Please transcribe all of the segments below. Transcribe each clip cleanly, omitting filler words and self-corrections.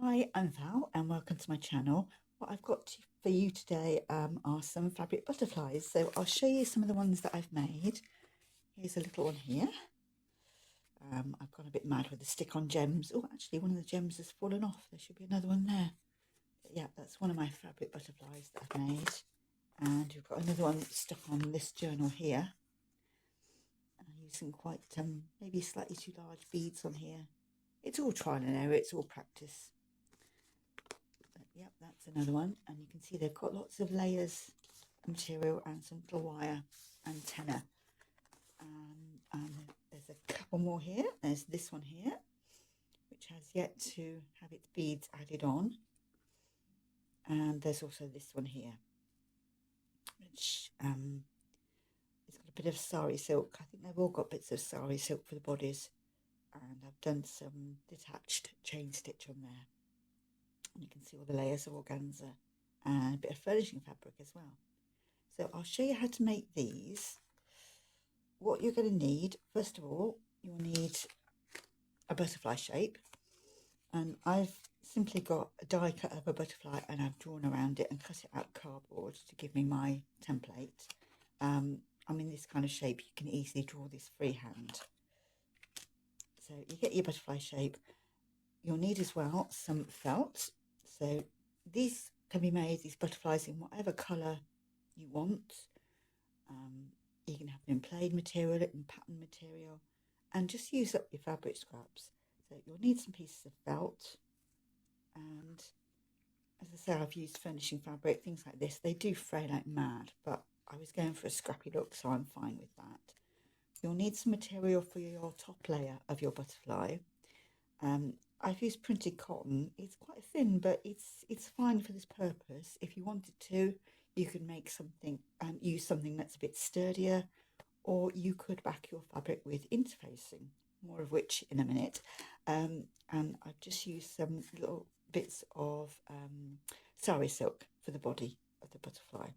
Hi, I'm Val and welcome to my channel. What I've got for you today are some fabric butterflies. So I'll show you some of the ones that I've made. Here's a little one here. I've gone a bit mad with the stick-on gems. Oh, actually one of the gems has fallen off. There should be another one there. But yeah, that's one of my fabric butterflies that I've made. And we've got another one stuck on this journal here. I use some quite, maybe slightly too large beads on here. It's all trial and error, it's all practice. Yep, that's another one, and you can see they've got lots of layers of material and some little wire antenna. And there's a couple more here. There's this one here, which has yet to have its beads added on, and there's also this one here, which it's got a bit of sari silk. I think they've all got bits of sari silk for the bodies, and I've done some detached chain stitch on there. And you can see all the layers of organza and a bit of furnishing fabric as well. So I'll show you how to make these. What you're going to need, first of all, you'll need a butterfly shape. And I've simply got a die cut of a butterfly and I've drawn around it and cut it out cardboard to give me my template. I'm in this kind of shape. You can easily draw this freehand. So you get your butterfly shape. You'll need as well some felt. So these can be made, these butterflies, in whatever colour you want. You can have them in plain material, in pattern material, and just use up your fabric scraps. So you'll need some pieces of felt, and as I say, I've used furnishing fabric, things like this. They do fray like mad, but I was going for a scrappy look, so I'm fine with that. You'll need some material for your top layer of your butterfly. I've used printed cotton. It's quite thin, but it's fine for this purpose. If you wanted to, you could make something and use something that's a bit sturdier, or you could back your fabric with interfacing, more of which in a minute. And I've just used some little bits of sari silk for the body of the butterfly.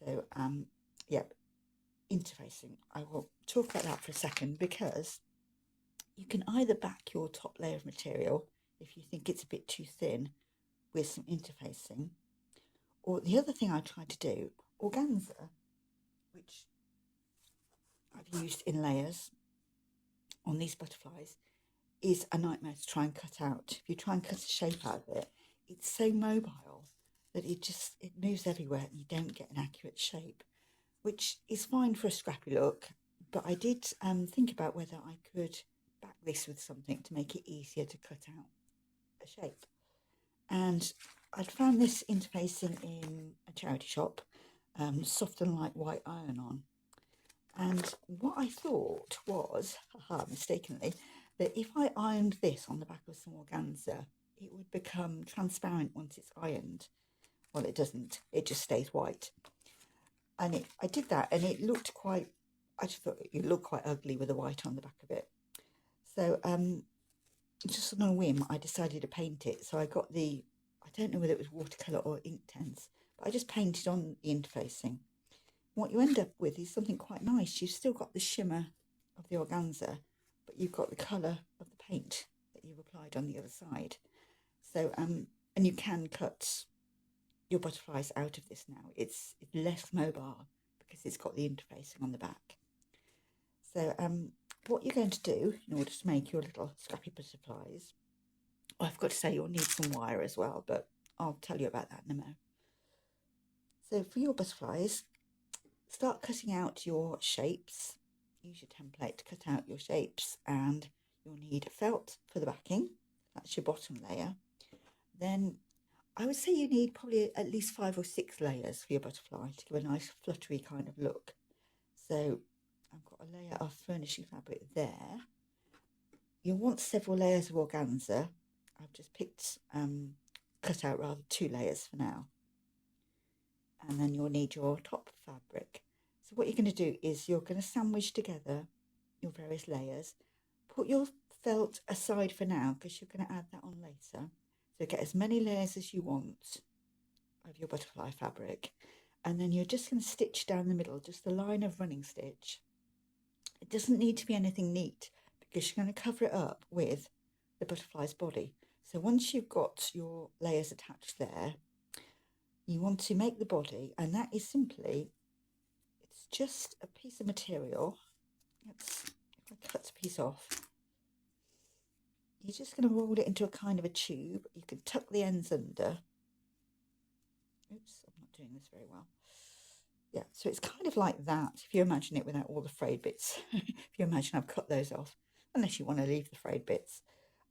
So yeah, interfacing. I will talk about that for a second, because you can either back your top layer of material if you think it's a bit too thin with some interfacing, or the other thing I tried to do, organza, which I've used in layers on these butterflies, is a nightmare to try and cut out. If you try and cut a shape out of it, it's so mobile that it moves everywhere and you don't get an accurate shape, which is fine for a scrappy look. But I did think about whether I could back this with something to make it easier to cut out a shape. And I'd found this interfacing in a charity shop, soft and light white iron-on. And what I thought was, mistakenly, that if I ironed this on the back of some organza, it would become transparent once it's ironed. Well, it doesn't, it just stays white. And I did that, and it looked quite, I just thought it looked quite ugly with the white on the back of it. So just on a whim, I decided to paint it. So I got I don't know whether it was watercolour or Inktense, but I just painted on the interfacing. What you end up with is something quite nice. You've still got the shimmer of the organza, but you've got the colour of the paint that you've applied on the other side. So, and you can cut your butterflies out of this now. It's less mobile because it's got the interfacing on the back. So, what you're going to do in order to make your little scrappy butterflies, well, I've got to say you'll need some wire as well, but I'll tell you about that in a moment. So for your butterflies, start cutting out your shapes. Use your template to cut out your shapes, and you'll need felt for the backing. That's your bottom layer. Then I would say you need probably at least 5 or 6 layers for your butterfly to give a nice fluttery kind of look. So I've got a layer of furnishing fabric there. You'll want several layers of organza. I've just picked, cut out rather 2 layers for now. And then you'll need your top fabric. So what you're going to do is you're going to sandwich together your various layers. Put your felt aside for now, because you're going to add that on later. So get as many layers as you want of your butterfly fabric. And then you're just going to stitch down the middle, just a line of running stitch. It doesn't need to be anything neat, because you're going to cover it up with the butterfly's body. So once you've got your layers attached there, you want to make the body, and that is simply, it's just a piece of material. If I cut a piece off, you're just going to roll it into a kind of a tube. You can tuck the ends under. Oops, I'm not doing this very well. Yeah, so it's kind of like that, if you imagine it without all the frayed bits. If you imagine I've cut those off, unless you want to leave the frayed bits.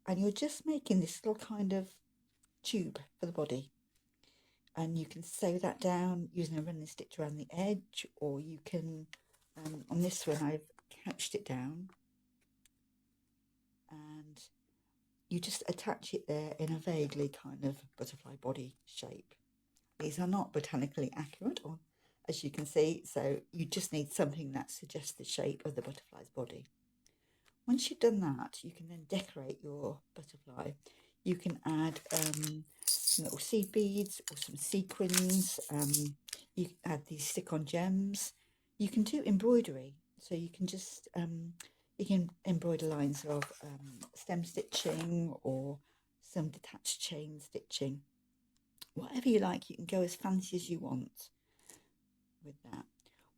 And you're just making this little kind of tube for the body. And you can sew that down using a running stitch around the edge, or you can, on this one I've couched it down, and you just attach it there in a vaguely kind of butterfly body shape. These are not botanically accurate, or as you can see, so you just need something that suggests the shape of the butterfly's body. Once you've done that, you can then decorate your butterfly. You can add some little seed beads or some sequins. You can add these stick-on gems. You can do embroidery, so you can just you can embroider lines of stem stitching or some detached chain stitching. Whatever you like, you can go as fancy as you want with that.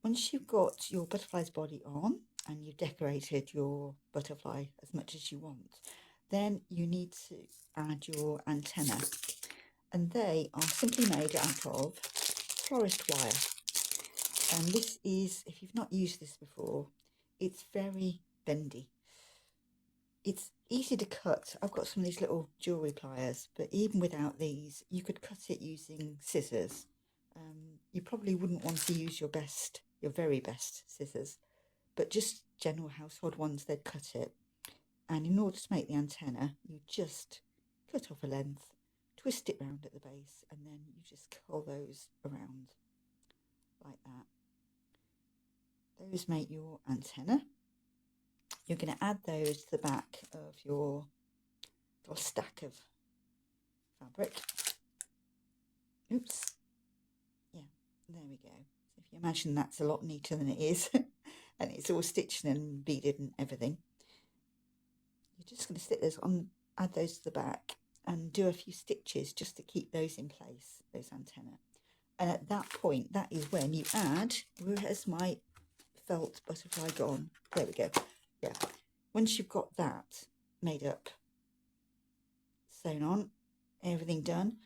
Once you've got your butterfly's body on and you've decorated your butterfly as much as you want, then you need to add your antenna, and they are simply made out of florist wire. And this is, if you've not used this before, it's very bendy. It's easy to cut. I've got some of these little jewellery pliers, but even without these, you could cut it using scissors. You probably wouldn't want to use your very best scissors, but just general household ones, they'd cut it. And in order to make the antenna, you just cut off a length, twist it round at the base, and then you just curl those around like that. Those make your antenna. You're going to add those to the back of your little stack of fabric. Oops. Yeah, there we go. So if you imagine that's a lot neater than it is, and it's all stitched and beaded and everything, you're just going to stick those on, add those to the back, and do a few stitches just to keep those in place, those antennae. And at that point, that is when you add, where has my felt butterfly gone? There we go. Yeah. Once you've got that made up, sewn on, everything done,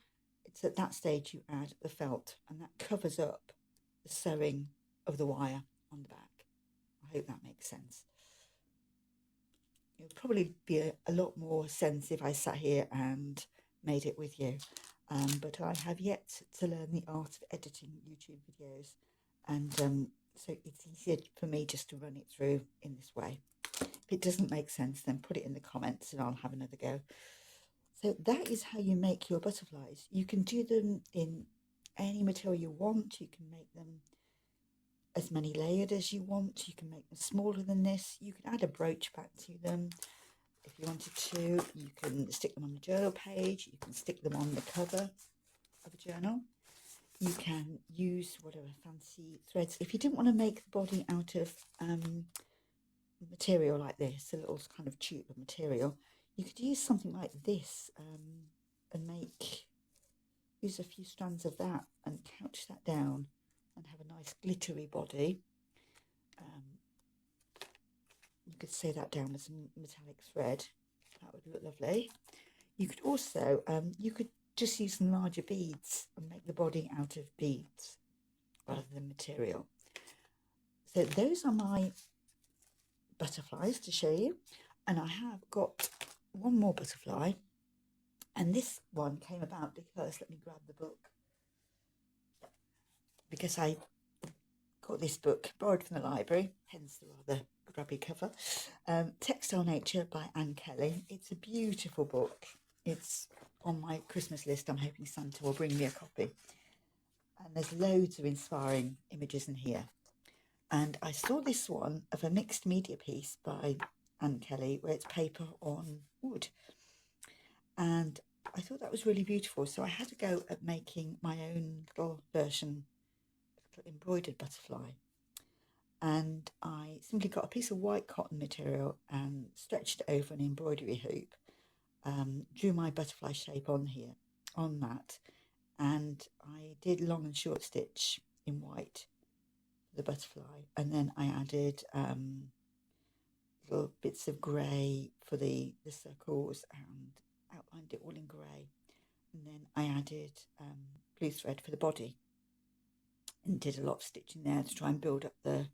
it's at that stage you add the felt, and that covers up the sewing of the wire on the back. I hope that makes sense. It would probably be a lot more sense if I sat here and made it with you. But I have yet to learn the art of editing YouTube videos, and so it's easier for me just to run it through in this way. If it doesn't make sense, then put it in the comments and I'll have another go. So that is how you make your butterflies. You can do them in any material you want. You can make them as many layered as you want. You can make them smaller than this. You can add a brooch back to them if you wanted to. You can stick them on the journal page. You can stick them on the cover of a journal. You can use whatever fancy threads. If you didn't want to make the body out of material like this, a little kind of tube of material, you could use something like this and use a few strands of that and couch that down and have a nice glittery body. You could sew that down with some metallic thread. That would look lovely. You could also, you could just use some larger beads and make the body out of beads rather than material. So those are my butterflies to show you, and I have got one more butterfly, and this one came about because, let me grab the book, because I got this book borrowed from the library, hence the rather grubby cover. Textile Nature by Anne Kelly. It's a beautiful book. It's on my Christmas list. I'm hoping Santa will bring me a copy, and there's loads of inspiring images in here. And I saw this one of a mixed media piece by Anne Kelly where it's paper on wood, and I thought that was really beautiful, so I had to go at making my own little version, little embroidered butterfly. And I simply got a piece of white cotton material and stretched it over an embroidery hoop drew my butterfly shape on here, on that, and I did long and short stitch in white for the butterfly, and then I added little bits of grey for the circles and outlined it all in grey, and then I added blue thread for the body and did a lot of stitching there to try and build up the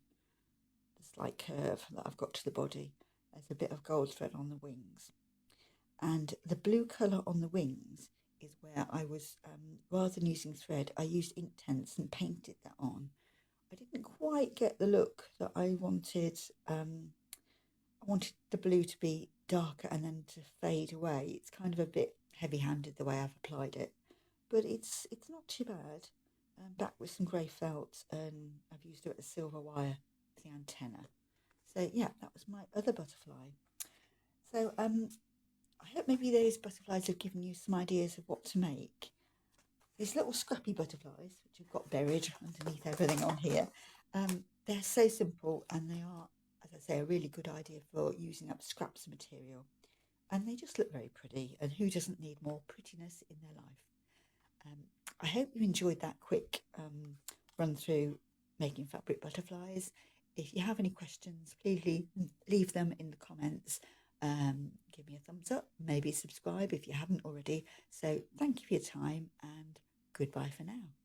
slight curve that I've got to the body. There's a bit of gold thread on the wings, and the blue colour on the wings is where I was, rather than using thread, I used Inktense and painted that on. I didn't quite get the look that I wanted. I wanted the blue to be darker and then to fade away. It's kind of a bit heavy-handed the way I've applied it, but it's not too bad. Back with some grey felt, and I've used it as silver wire for the antenna. So yeah, that was my other butterfly. So I hope maybe those butterflies have given you some ideas of what to make. These little scrappy butterflies, which have got buried underneath everything on here, they're so simple, and they are, as I say, a really good idea for using up scraps of material. And they just look very pretty, and who doesn't need more prettiness in their life? I hope you enjoyed that quick run through making fabric butterflies. If you have any questions, please leave them in the comments. Give me a thumbs up, maybe subscribe if you haven't already. So thank you for your time, and goodbye for now.